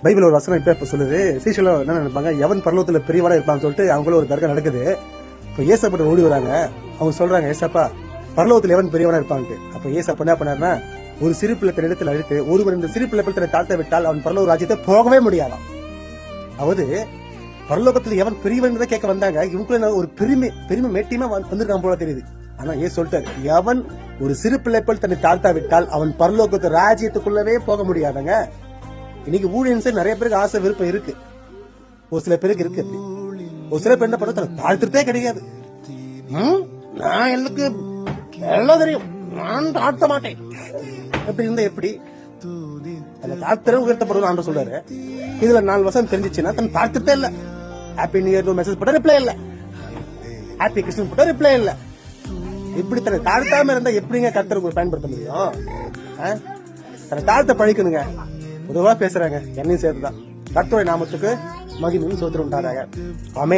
Bible ஒரு வசனம் இப்ப சொல்லுது, சீஷர்கள் என்ன நினைப்பாங்க, எவன் பரலோகத்துல பெரியவனா இருப்பான்னு சொல்லிட்டு அவங்களும் ஒரு தர்க்கம் நடக்குது. இப்ப ஏசப்பட்ட ஓடி வராங்க. அவங்க சொல்றாங்க, ஏசப்பா பரலோகத்துல எவன் பெரியவனா இருப்பான்ட்டு. அப்ப ஏசப்பா என்ன பண்ணாருன்னா, ஒரு சிறு பிள்ளை இடத்துல அழைத்து, ஒருவர் இந்த சிறு பிள்ளை தன்னை தாழ்த்த விட்டால் அவன் பரலோக ராஜ்யத்தை போகவே முடியாதாம். அதாவது பரலோகத்துல எவன் பெரியவன் கேட்க வந்தாங்க. இவங்களுக்குள்ள ஒரு பெருமை மேட்டியமா வந்திருக்கான் போல தெரியுது. ஆனா ஏன் சொல்லிட்டாரு, எவன் ஒரு சிறு பிள்ளை போல் தன்னை தாழ்த்தா விட்டால் அவன் பரலோகத்து ராஜ்யத்துக்குள்ளவே போக முடியாதங்க. இன்னைக்கு ஊழியன்ஸ் நிறைய பேருக்கு ஆசை விருப்பம் இருக்கு, ஒரு சில பேருக்கு இருக்கு. ஒரு சில பேர் என்ன பண்ண தன்னை தாழ்த்துறதே கிடையாது. நான் எனக்கு எல்லாம் தெரியும், நான் தாழ்த்த மாட்டேன். எப்படி இருந்தா எப்படி? அந்த தாழ்த்தர உயர்த்தப்படுவது ஆண்டு சொல்றாரு. இதுல 4 வருஷம் தெரிஞ்சிச்சுன்னா தன் தாழ்த்ததே இல்ல. ஹாப்பி நியூ இயர் மெசேஜ் போட்டா ரிப்ளை இல்ல, ஹாப்பி கிறிஸ்மஸ் போட்டா ரிப்ளை இல்ல. இப்படி தன்னை தாழ்த்தாம இருந்தா எப்படிங்க கர்த்தருக்கு பயன்படுத்த முடியும்? தன்னை தாழ்த்த பழிக்கணுங்க. பொதுவா பேசுறாங்க, என்னையும் சேர்த்துதான். கர்த்தருடைய நாமத்துக்கு மகிமையும் சோத்திரம் உண்டாராங்க. ஆமென்.